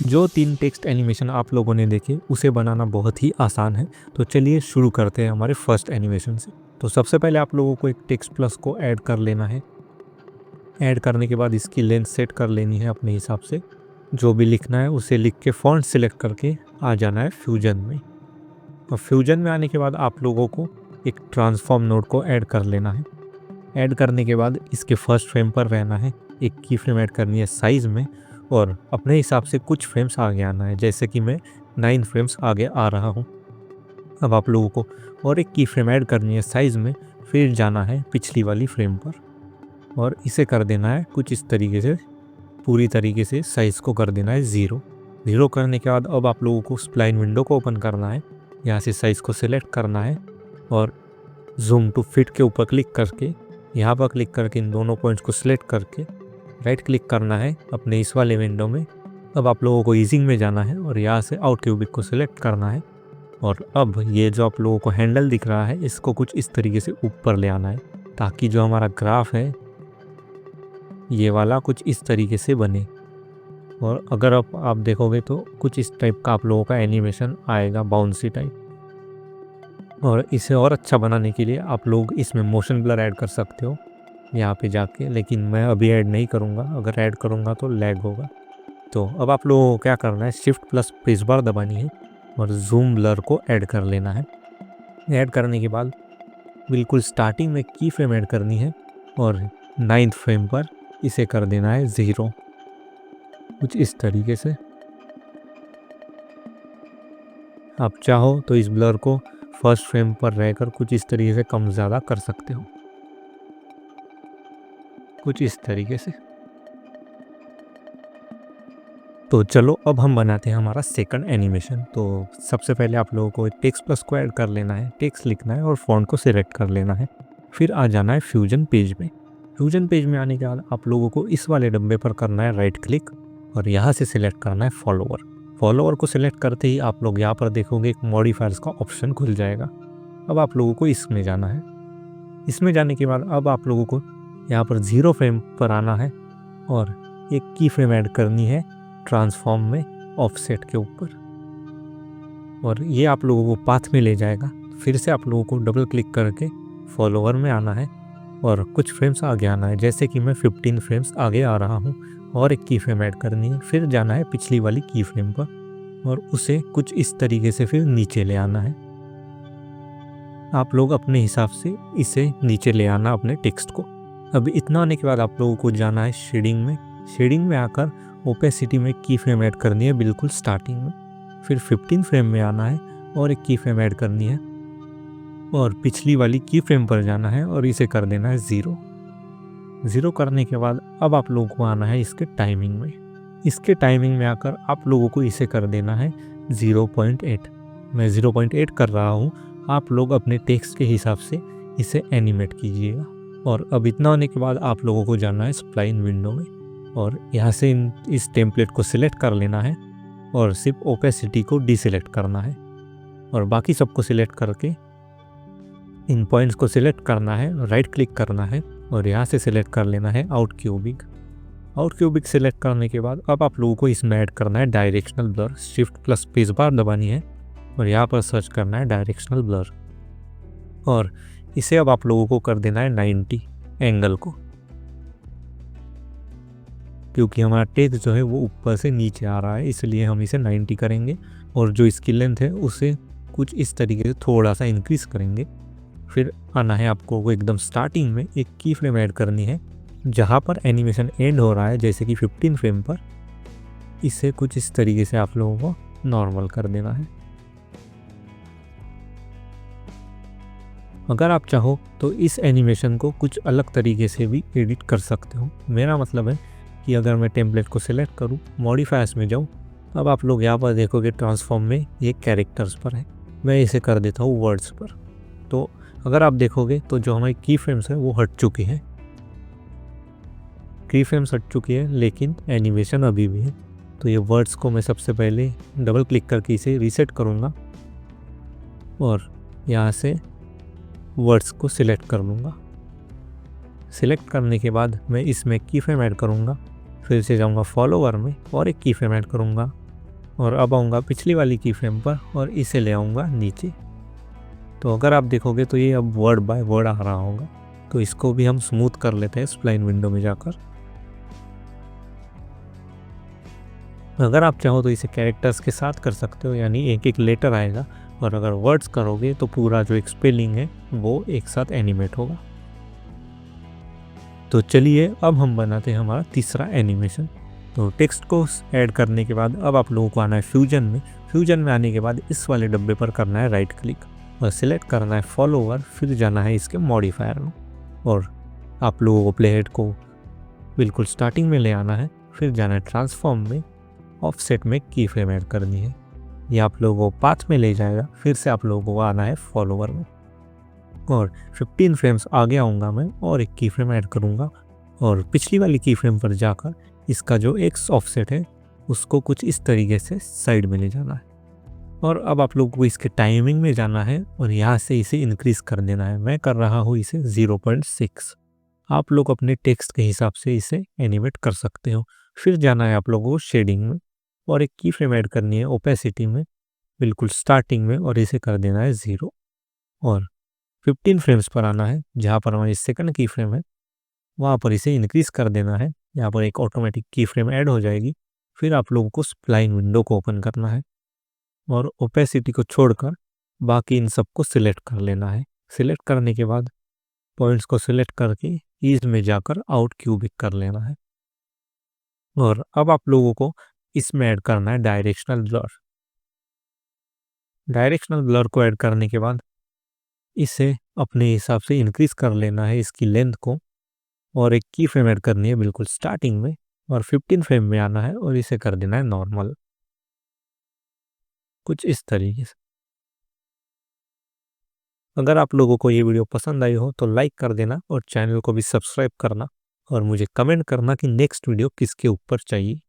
जो 3 text animation आप लोगों ने देखे उसे बनाना बहुत ही आसान है। तो चलिए शुरू करते हैं हमारे फर्स्ट एनिमेशन से। तो सबसे पहले आप लोगों को एक टेक्स्ट प्लस को ऐड कर लेना है। ऐड करने के बाद इसकी लेंथ सेट कर लेनी है अपने हिसाब से। जो भी लिखना है उसे लिख के फॉन्ट सिलेक्ट करके आ जाना है फ्यूजन में। और फ्यूजन में आने के बाद आप लोगों को एक ट्रांसफॉर्म नोड को ऐड कर लेना है। ऐड करने के बाद इसके फर्स्ट फ्रेम पर रहना है, एक की फ्रेम ऐड करनी है साइज़ में और अपने हिसाब से कुछ फ्रेम्स आगे आना है, जैसे कि मैं 9 फ्रेम्स आगे आ रहा हूँ। अब आप लोगों को और एक की फ्रेम ऐड करनी है साइज़ में, फिर जाना है पिछली वाली फ्रेम पर और इसे कर देना है कुछ इस तरीके से, पूरी तरीके से साइज़ को कर देना है 0 करने के बाद अब आप लोगों को स्प्लाइन विंडो को ओपन करना है। यहाँ से साइज़ को सिलेक्ट करना है और जूम टू फिट के ऊपर क्लिक करके यहाँ पर क्लिक करके इन दोनों पॉइंट्स को सिलेक्ट करके राइट क्लिक करना है अपने इस वाले विंडो में। अब आप लोगों को ईजिंग में जाना है और यहाँ से आउट क्यूबिक को सिलेक्ट करना है और अब ये जो आप लोगों को हैंडल दिख रहा है इसको कुछ इस तरीके से ऊपर ले आना है, ताकि जो हमारा ग्राफ है ये वाला कुछ इस तरीके से बने। और अगर आप देखोगे तो कुछ इस टाइप का आप लोगों का एनिमेशन आएगा, बाउंसी टाइप। और इसे और अच्छा बनाने के लिए आप लोग इसमें मोशन ब्लर ऐड कर सकते हो यहाँ पे जाके, लेकिन मैं अभी ऐड नहीं करूँगा, अगर ऐड करूँगा तो लैग होगा। तो अब आप लोगों को क्या करना है, शिफ्ट प्लस स्पेस बार दबानी है और जूम ब्लर को ऐड कर लेना है। ऐड करने के बाद बिल्कुल स्टार्टिंग में की फ्रेम ऐड करनी है और 9th फ्रेम पर इसे कर देना है 0, कुछ इस तरीके से। आप चाहो तो इस ब्लर को फर्स्ट फ्रेम पर रहकर कुछ इस तरीके से कम ज़्यादा कर सकते हो, कुछ इस तरीके से। तो चलो अब हम बनाते हैं हमारा सेकंड एनिमेशन। तो सबसे पहले आप लोगों को टेक्स्ट प्लस को ऐड कर लेना है, टेक्स्ट लिखना है और फॉन्ट को सिलेक्ट कर लेना है। फिर आ जाना है फ्यूजन पेज में। फ्यूजन पेज में आने के बाद आप लोगों को इस वाले डब्बे पर करना है राइट क्लिक और यहाँ से सिलेक्ट करना है फॉलोवर। फॉलोवर को सिलेक्ट करते ही आप लोग यहाँ पर देखोगे एक मॉडिफायर्स का ऑप्शन खुल जाएगा। अब आप लोगों को इसमें जाना है। इसमें जाने के बाद अब आप लोगों को यहाँ पर 0 फ्रेम पर आना है और एक की फ्रेम ऐड करनी है ट्रांसफॉर्म में ऑफसेट के ऊपर और ये आप लोगों को पाथ में ले जाएगा। फिर से आप लोगों को डबल क्लिक करके फॉलोवर में आना है और कुछ फ्रेम्स आगे आना है, जैसे कि मैं 15 फ्रेम्स आगे आ रहा हूँ और एक की फ्रेम ऐड करनी है। फिर जाना है पिछली वाली की फ्रेम पर और उसे कुछ इस तरीके से फिर नीचे ले आना है। आप लोग अपने हिसाब से इसे नीचे ले आना अपने टेक्स्ट को। अब इतना आने के बाद आप लोगों को जाना है शेडिंग में। शेडिंग में आकर ओपेसिटी में की फ्रेम ऐड करनी है बिल्कुल स्टार्टिंग में। फिर 15 फ्रेम में आना है और एक की फ्रेम ऐड करनी है और पिछली वाली की फ्रेम पर जाना है और इसे कर देना है 0 करने के बाद अब आप लोगों को आना है इसके टाइमिंग में। इसके टाइमिंग में आकर आप लोगों को इसे कर देना है 0.8। मैं 0.8 कर रहा हूँ, आप लोग अपने टेक्स्ट के हिसाब से इसे एनिमेट कीजिएगा। और अब इतना होने के बाद आप लोगों को जाना है स्प्लाइन विंडो में और यहाँ से इस टेम्पलेट को सिलेक्ट कर लेना है और सिर्फ ओपेसिटी को डीसिलेक्ट करना है और बाकी सबको सिलेक्ट करके इन पॉइंट्स को सिलेक्ट करना है, राइट क्लिक करना है और यहाँ से सिलेक्ट कर लेना है out cubic. Out cubic select करने के बाद अब आप लोगों को इसमें ऐड करना है directional blur. Shift plus space bar दबानी है और यहाँ पर सर्च करना है डायरेक्शनल ब्लर और इसे अब आप लोगों को कर देना है 90 एंगल को, क्योंकि हमारा टेक्स्ट जो है वो ऊपर से नीचे आ रहा है, इसलिए हम इसे 90 करेंगे और जो इसकी लेंथ है उसे कुछ इस तरीके से थोड़ा सा इंक्रीज करेंगे। फिर आना है आपको एकदम स्टार्टिंग में, एक की फ्रेम ऐड करनी है जहाँ पर एनिमेशन एंड हो रहा है, जैसे कि 15 फ्रेम पर। इसे कुछ इस तरीके से आप लोगों को नॉर्मल कर देना है। अगर आप चाहो तो इस एनिमेशन को कुछ अलग तरीके से भी एडिट कर सकते हो। मेरा मतलब है कि अगर मैं टेम्पलेट को सिलेक्ट करूं, मॉडिफायर्स में जाऊं, अब आप लोग यहाँ पर देखोगे ट्रांसफॉर्म में ये कैरेक्टर्स पर है, मैं इसे कर देता हूँ वर्ड्स पर। तो अगर आप देखोगे तो जो हमारी की फ्रेम्स है वो हट चुकी है, की फ्रेम्स हट चुकी है, लेकिन एनिमेशन अभी भी है। तो ये वर्ड्स को मैं सबसे पहले डबल क्लिक करके इसे रीसेट करूँगा और यहाँ से वर्ड्स को सिलेक्ट कर लूँगा। सिलेक्ट करने के बाद मैं इसमें की फ्रेम ऐड करूँगा, फिर से जाऊँगा फॉलोवर में और एक की फ्रेम ऐड करूँगा और अब आऊँगा पिछली वाली की फ्रेम पर और इसे ले आऊँगा नीचे। तो अगर आप देखोगे तो ये अब वर्ड बाय वर्ड आ रहा होगा। तो इसको भी हम स्मूथ कर लेते हैं स्प्लाइन विंडो में जाकर। अगर आप चाहो तो इसे कैरेक्टर्स के साथ कर सकते हो, यानी एक एक लेटर आएगा, और अगर वर्ड्स करोगे तो पूरा जो एक स्पेलिंग है वो एक साथ एनिमेट होगा। तो चलिए अब हम बनाते हैं हमारा तीसरा एनिमेशन। तो टेक्स्ट को ऐड करने के बाद अब आप लोगों को आना है फ्यूजन में। फ्यूजन में आने के बाद इस वाले डब्बे पर करना है राइट क्लिक और सिलेक्ट करना है फॉलोवर, फिर जाना है इसके मॉडिफायर में और आप लोगों को प्ले हेड को बिल्कुल स्टार्टिंग में ले आना है। फिर जाना है ट्रांसफॉर्म में, ऑफसेट में की फ्रेम ऐड करनी है। ये आप लोगों को पाथ में ले जाएगा। फिर से आप लोगों को आना है फॉलोवर में और 15 फ्रेम्स आगे आऊँगा मैं और एक की फ्रेम ऐड करूँगा और पिछली वाली की फ्रेम पर जाकर इसका जो एक्स ऑफसेट है उसको कुछ इस तरीके से साइड में ले जाना है। और अब आप लोगों को इसके टाइमिंग में जाना है और यहाँ से इसे इंक्रीज़ कर देना है। मैं कर रहा हूँ इसे 0.6। आप लोग अपने टेक्स्ट के हिसाब से इसे एनिमेट कर सकते हो। फिर जाना है आप लोगों को शेडिंग में और एक की फ्रेम ऐड करनी है ओपेसिटी में, बिल्कुल स्टार्टिंग में, और इसे कर देना है 0 और 15 फ्रेम्स पर आना है। जहाँ पर हमारी सेकंड की फ्रेम है वहाँ पर इसे इंक्रीज़ कर देना है। यहाँ पर एक ऑटोमेटिक की फ्रेम ऐड हो जाएगी। फिर आप लोगों को स्प्लाइन विंडो को ओपन करना है और ओपेसिटी को छोड़कर बाकी इन सबको सिलेक्ट कर लेना है। सिलेक्ट करने के बाद पॉइंट्स को सिलेक्ट करके ईज में जाकर आउट क्यूबिक कर लेना है और अब आप लोगों को इसमें ऐड करना है डायरेक्शनल ब्लर। डायरेक्शनल ब्लर को ऐड करने के बाद इसे अपने हिसाब से इंक्रीज़ कर लेना है इसकी लेंथ को और एक की फ्रेम ऐड करनी है बिल्कुल स्टार्टिंग में और 15 फ्रेम में आना है और इसे कर देना है नॉर्मल, कुछ इस तरीके से। अगर आप लोगों को ये वीडियो पसंद आई हो तो लाइक कर देना और चैनल को भी सब्सक्राइब करना और मुझे कमेंट करना कि नेक्स्ट वीडियो किसके ऊपर चाहिए।